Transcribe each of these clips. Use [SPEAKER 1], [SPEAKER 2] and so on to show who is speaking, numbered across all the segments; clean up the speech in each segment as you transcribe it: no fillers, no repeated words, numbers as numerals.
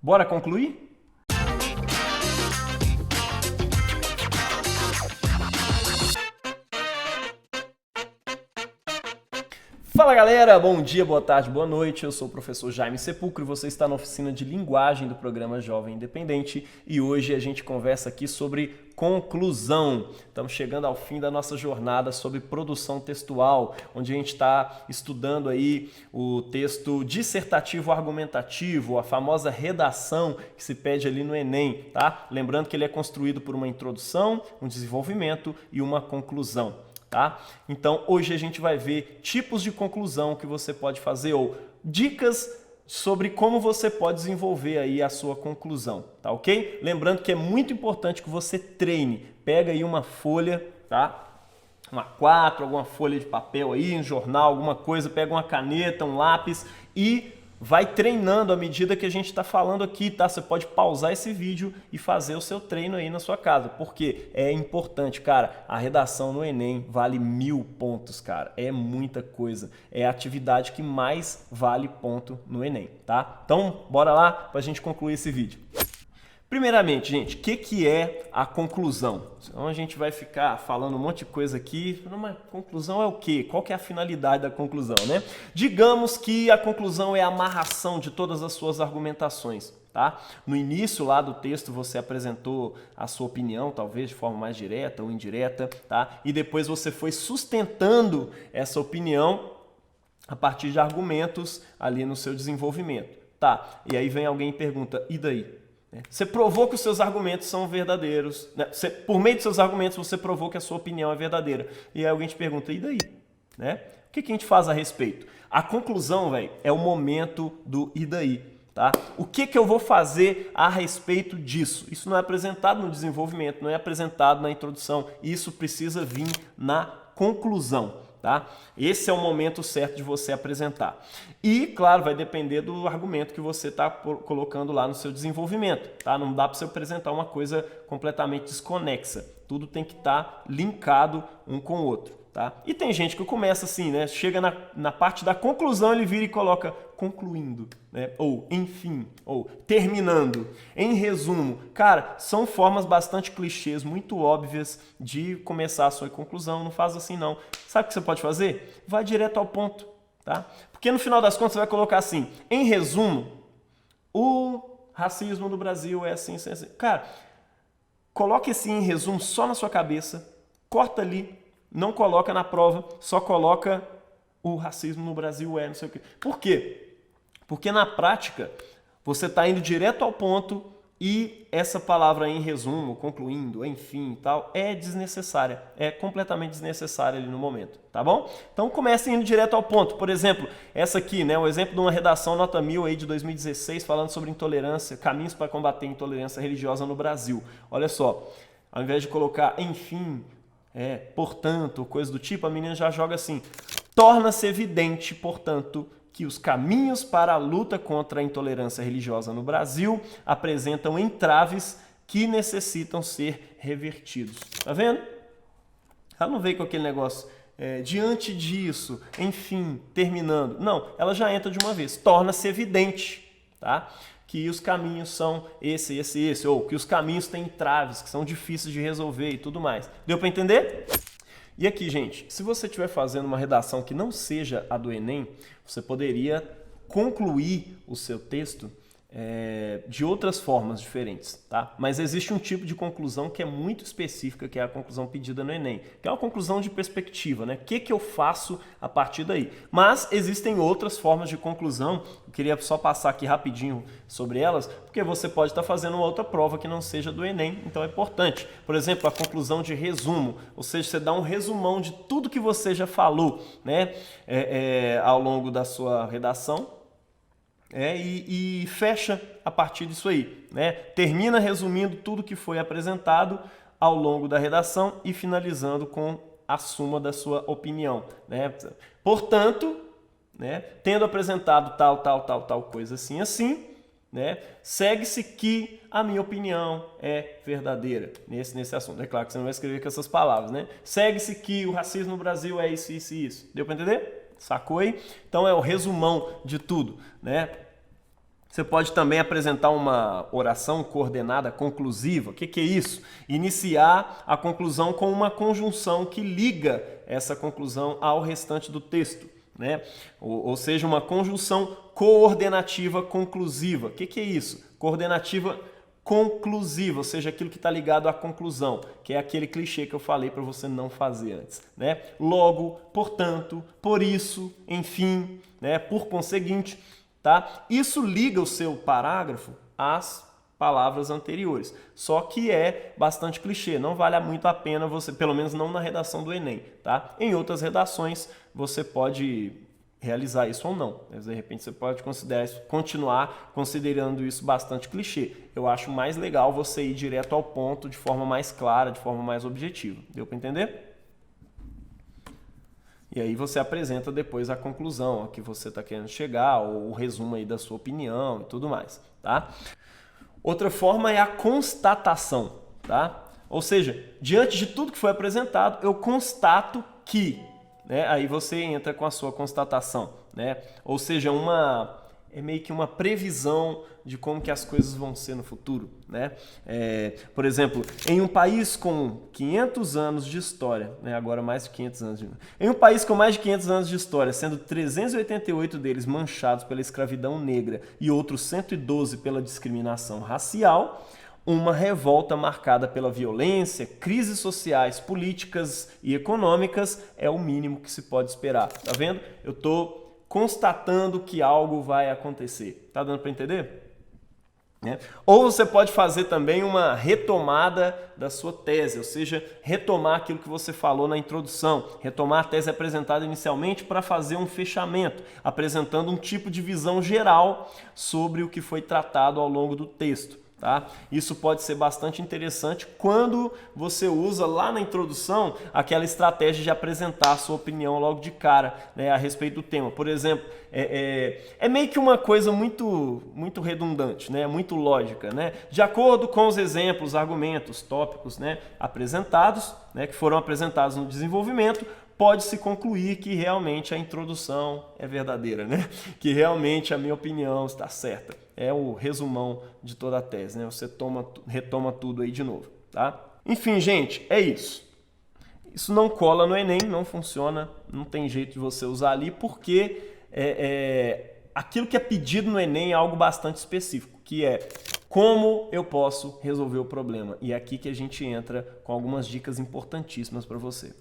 [SPEAKER 1] Bora concluir? Fala galera, bom dia, boa tarde, boa noite. Eu sou o professor Jaime Sepulcro e você está na oficina de linguagem do programa Jovem Independente e hoje a gente conversa aqui sobre conclusão. Estamos chegando ao fim da nossa jornada sobre produção textual, onde a gente está estudando aí o texto dissertativo argumentativo, a famosa redação que se pede ali no Enem, tá? Lembrando que ele é construído por uma introdução, um desenvolvimento e uma conclusão. Tá? Então hoje a gente vai ver tipos de conclusão que você pode fazer ou dicas sobre como você pode desenvolver aí a sua conclusão, tá ok? Lembrando que é muito importante que você treine, pega aí uma folha, tá? Uma A4, alguma folha de papel aí, um jornal, alguma coisa, pega uma caneta, um lápis e vai treinando à medida que a gente está falando aqui, tá? Você pode pausar esse vídeo e fazer o seu treino aí na sua casa, porque é importante, cara. A redação no Enem vale 1000 pontos, cara. É muita coisa. É a atividade que mais vale ponto no Enem, tá? Então, bora lá para a gente concluir esse vídeo. Primeiramente, gente, o que é a conclusão? Então a gente vai ficar falando um monte de coisa aqui, mas conclusão é o quê? Qual que é a finalidade da conclusão, né? Digamos que a conclusão é a amarração de todas as suas argumentações, tá? No início lá do texto você apresentou a sua opinião, talvez de forma mais direta ou indireta, tá? E depois você foi sustentando essa opinião a partir de argumentos ali no seu desenvolvimento, tá? E aí vem alguém e pergunta, e daí? Você provou que os seus argumentos são verdadeiros, né? Por meio de seus argumentos você provou que a sua opinião é verdadeira. E aí alguém te pergunta, e daí? Né? O que a gente faz a respeito? A conclusão, velho, é o momento do e daí? Tá? O que eu vou fazer a respeito disso? Isso não é apresentado no desenvolvimento, não é apresentado na introdução. Isso precisa vir na conclusão. Tá? Esse é o momento certo de você apresentar. E, claro, vai depender do argumento que você está colocando lá no seu desenvolvimento. Tá? Não dá para você apresentar uma coisa completamente desconexa. Tudo tem que estar linkado um com o outro. Tá? E tem gente que começa assim, né? Chega na parte da conclusão, ele vira e coloca concluindo, né? Ou enfim, ou terminando. Em resumo, cara, são formas bastante clichês, muito óbvias de começar a sua conclusão. Não faz assim não. Sabe o que você pode fazer? Vai direto ao ponto, tá? Porque no final das contas você vai colocar assim, em resumo, o racismo no Brasil é assim, assim, assim. Cara, coloque esse em resumo só na sua cabeça, corta ali, não coloca na prova, só coloca o racismo no Brasil não sei o quê. Por quê? Porque na prática você está indo direto ao ponto e essa palavra em resumo, concluindo, enfim e tal, é desnecessária. É completamente desnecessária ali no momento, tá bom? Então comece indo direto ao ponto. Por exemplo, essa aqui, né, o exemplo de uma redação nota 1000 aí de 2016 falando sobre intolerância, caminhos para combater a intolerância religiosa no Brasil. Olha só, ao invés de colocar enfim, portanto, coisa do tipo, a menina já joga assim. Torna-se evidente, portanto, que os caminhos para a luta contra a intolerância religiosa no Brasil apresentam entraves que necessitam ser revertidos. Tá vendo? Ela não veio com aquele negócio, diante disso, enfim, terminando. Não, ela já entra de uma vez. Torna-se evidente, tá? Que os caminhos são esse, ou que os caminhos têm entraves, que são difíceis de resolver e tudo mais. Deu para entender? E aqui, gente, se você estiver fazendo uma redação que não seja a do Enem, você poderia concluir o seu texto de outras formas diferentes, tá? Mas existe um tipo de conclusão que é muito específica, que é a conclusão pedida no Enem, que é uma conclusão de perspectiva, né? O que eu faço a partir daí? Mas existem outras formas de conclusão, eu queria só passar aqui rapidinho sobre elas, porque você pode estar fazendo uma outra prova que não seja do Enem, então é importante. Por exemplo, a conclusão de resumo, ou seja, você dá um resumão de tudo que você já falou, né? Ao longo da sua redação, e fecha a partir disso aí, né? Termina resumindo tudo que foi apresentado ao longo da redação e finalizando com a suma da sua opinião, né? Portanto, né, tendo apresentado tal coisa assim, né, segue-se que a minha opinião é verdadeira nesse assunto. É claro que você não vai escrever com essas palavras, né? Segue-se que o racismo no Brasil é isso, isso e isso. Deu para entender? Sacou aí? Então é o resumão de tudo, né? Você pode também apresentar uma oração coordenada conclusiva. O que é isso? Iniciar a conclusão com uma conjunção que liga essa conclusão ao restante do texto, né? Ou seja, uma conjunção coordenativa conclusiva. O que é isso? Coordenativa conclusiva, ou seja, aquilo que está ligado à conclusão, que é aquele clichê que eu falei para você não fazer antes, né? Logo, portanto, por isso, enfim, né? Por conseguinte, tá? Isso liga o seu parágrafo às palavras anteriores, só que é bastante clichê, não vale muito a pena você, pelo menos não na redação do Enem, tá? Em outras redações você pode realizar isso ou não. De repente você pode continuar considerando isso bastante clichê. Eu acho mais legal você ir direto ao ponto, de forma mais clara, de forma mais objetiva. Deu para entender? E aí você apresenta depois a conclusão, a que você está querendo chegar, ou o resumo aí da sua opinião e tudo mais, tá? Outra forma é a constatação, tá? Ou seja, diante de tudo que foi apresentado, eu constato que, né? Aí você entra com a sua constatação, né? Ou seja, é meio que uma previsão de como que as coisas vão ser no futuro, né? Por exemplo, em um país com 500 anos de história, né? Agora mais de 500 anos em um país com mais de 500 anos de história, sendo 388 deles manchados pela escravidão negra e outros 112 pela discriminação racial, uma revolta marcada pela violência, crises sociais, políticas e econômicas é o mínimo que se pode esperar. Tá vendo? Eu estou constatando que algo vai acontecer. Tá dando para entender? Ou você pode fazer também uma retomada da sua tese, ou seja, retomar aquilo que você falou na introdução, retomar a tese apresentada inicialmente para fazer um fechamento, apresentando um tipo de visão geral sobre o que foi tratado ao longo do texto. Tá? Isso pode ser bastante interessante quando você usa lá na introdução aquela estratégia de apresentar a sua opinião logo de cara, né, a respeito do tema. Por exemplo, é meio que uma coisa muito redundante, né, muito lógica, né? De acordo com os exemplos, argumentos, tópicos, né, apresentados, né, que foram apresentados no desenvolvimento, pode-se concluir que realmente a introdução é verdadeira, né? Que realmente a minha opinião está certa. É o resumão de toda a tese, né? Você retoma tudo aí de novo, tá? Enfim, gente, é isso. Isso não cola no Enem, não funciona, não tem jeito de você usar ali, porque aquilo que é pedido no Enem é algo bastante específico, que é como eu posso resolver o problema. E é aqui que a gente entra com algumas dicas importantíssimas para você.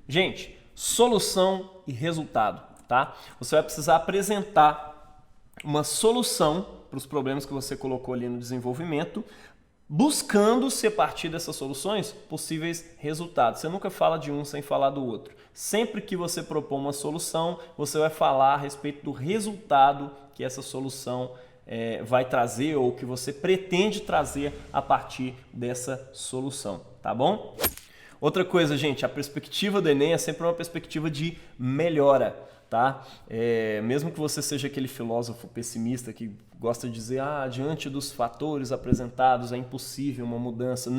[SPEAKER 1] Gente, solução e resultado, tá? Você vai precisar apresentar uma solução para os problemas que você colocou ali no desenvolvimento, buscando-se a partir dessas soluções possíveis resultados. Você nunca fala de um sem falar do outro. Sempre que você propor uma solução, você vai falar a respeito do resultado que essa solução vai trazer ou que você pretende trazer a partir dessa solução, tá bom? Outra coisa, gente, a perspectiva do Enem é sempre uma perspectiva de melhora, tá? Mesmo que você seja aquele filósofo pessimista que gosta de dizer, diante dos fatores apresentados é impossível uma mudança.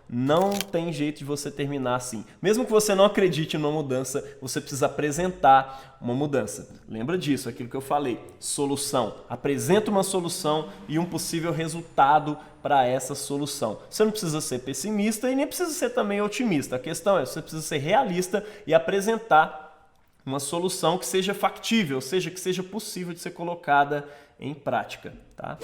[SPEAKER 1] Não tem jeito de você terminar assim. Mesmo que você não acredite numa mudança, você precisa apresentar uma mudança. Lembra disso, aquilo que eu falei, solução. Apresenta uma solução e um possível resultado para essa solução. Você não precisa ser pessimista e nem precisa ser também otimista. A questão é, você precisa ser realista e apresentar uma solução que seja factível, ou seja, que seja possível de ser colocada em prática, tá?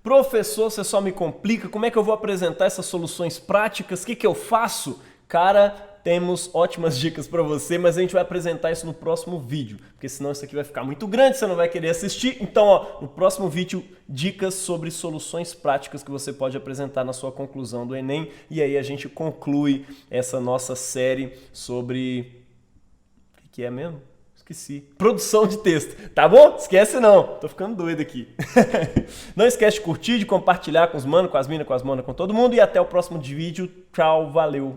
[SPEAKER 1] Professor, você só me complica, como é que eu vou apresentar essas soluções práticas? O que eu faço? Cara, temos ótimas dicas para você, mas a gente vai apresentar isso no próximo vídeo, porque senão isso aqui vai ficar muito grande, você não vai querer assistir. Então, no próximo vídeo, dicas sobre soluções práticas que você pode apresentar na sua conclusão do Enem, e aí a gente conclui essa nossa série sobre... O que é mesmo? Esqueci. Produção de texto, tá bom? Esquece não, tô ficando doido aqui. Não esquece de curtir, de compartilhar com os manos, com as minas, com as manas, com todo mundo, e até o próximo vídeo. Tchau, valeu!